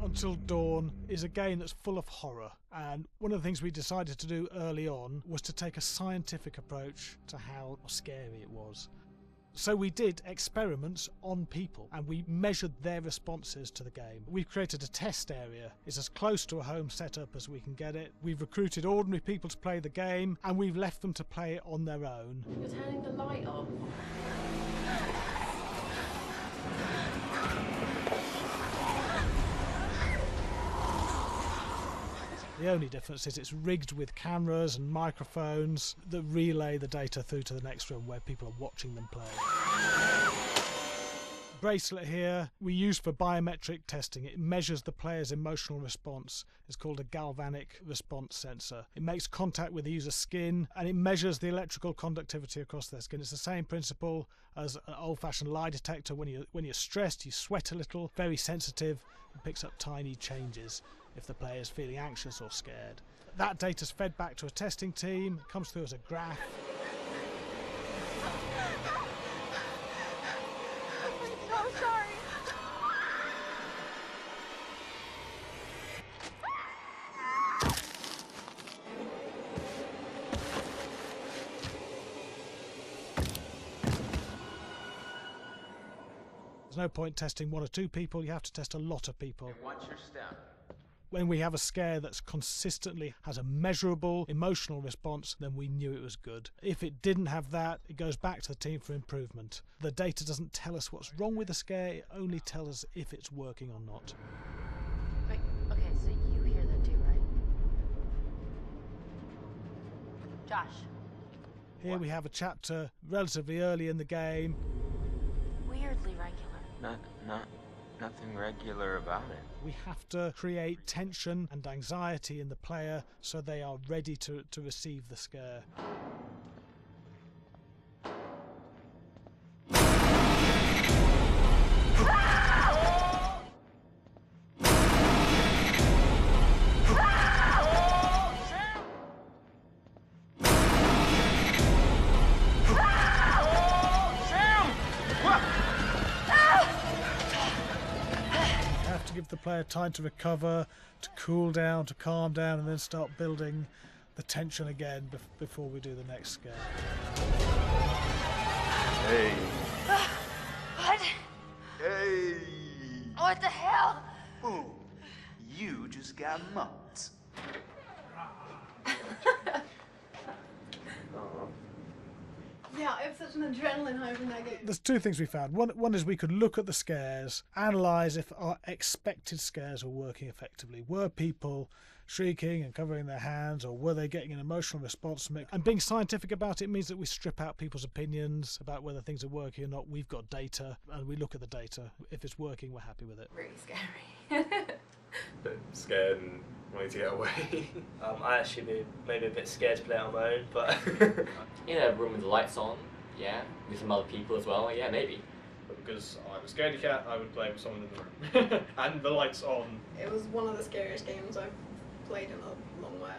Until Dawn is a game that's full of horror, and one of the things we decided to do early on was to take a scientific approach to how scary it was. So we did experiments on people and we measured their responses to the game. We've created a test area. It's as close to a home setup as we can get it. We've recruited ordinary people to play the game and we've left them to play it on their own. You're turning the light off. The only difference is it's rigged with cameras and microphones that relay the data through to the next room where people are watching them play. Bracelet here we use for biometric testing. It measures the player's emotional response. It's called a galvanic response sensor. It makes contact with the user's skin and it measures the electrical conductivity across their skin. It's the same principle as an old-fashioned lie detector. When you're stressed, you sweat a little, very sensitive, and picks up tiny changes if the player is feeling anxious or scared. That data's fed back to a testing team, it comes through as a graph. I'm sorry. There's no point testing one or two people, you have to test a lot of people. Watch your step. When we have a scare that's consistently has a measurable emotional response, then we knew it was good. If it didn't have that, it goes back to the team for improvement. The data doesn't tell us what's wrong with the scare, it only tells us if it's working or not. Wait, okay, so you hear that too, right? Josh. Here we have a chapter relatively early in the game. Weirdly regular. Nothing regular about it. We have to create tension and anxiety in the player so they are ready to receive the scare. Give the player time to recover, to cool down, to calm down, and then start building the tension again before we do the next scare. Hey. What? Hey. What the hell? Boom. You just got mugged. Yeah, I have such an adrenaline high from that game. There's two things we found. One is we could look at the scares, analyse if our expected scares were working effectively. Were people shrieking and covering their hands, or were they getting an emotional response from it? And being scientific about it means that we strip out people's opinions about whether things are working or not. We've got data, and we look at the data. If it's working, we're happy with it. Really scary. Bit scared and wanting to get away. I actually be maybe a bit scared to play it on my own, but in a room with the lights on, yeah, with some other people as well, yeah, maybe. But because I'm a scaredy cat, I would play with someone in the room. And the lights on. It was one of the scariest games I've played in a long while.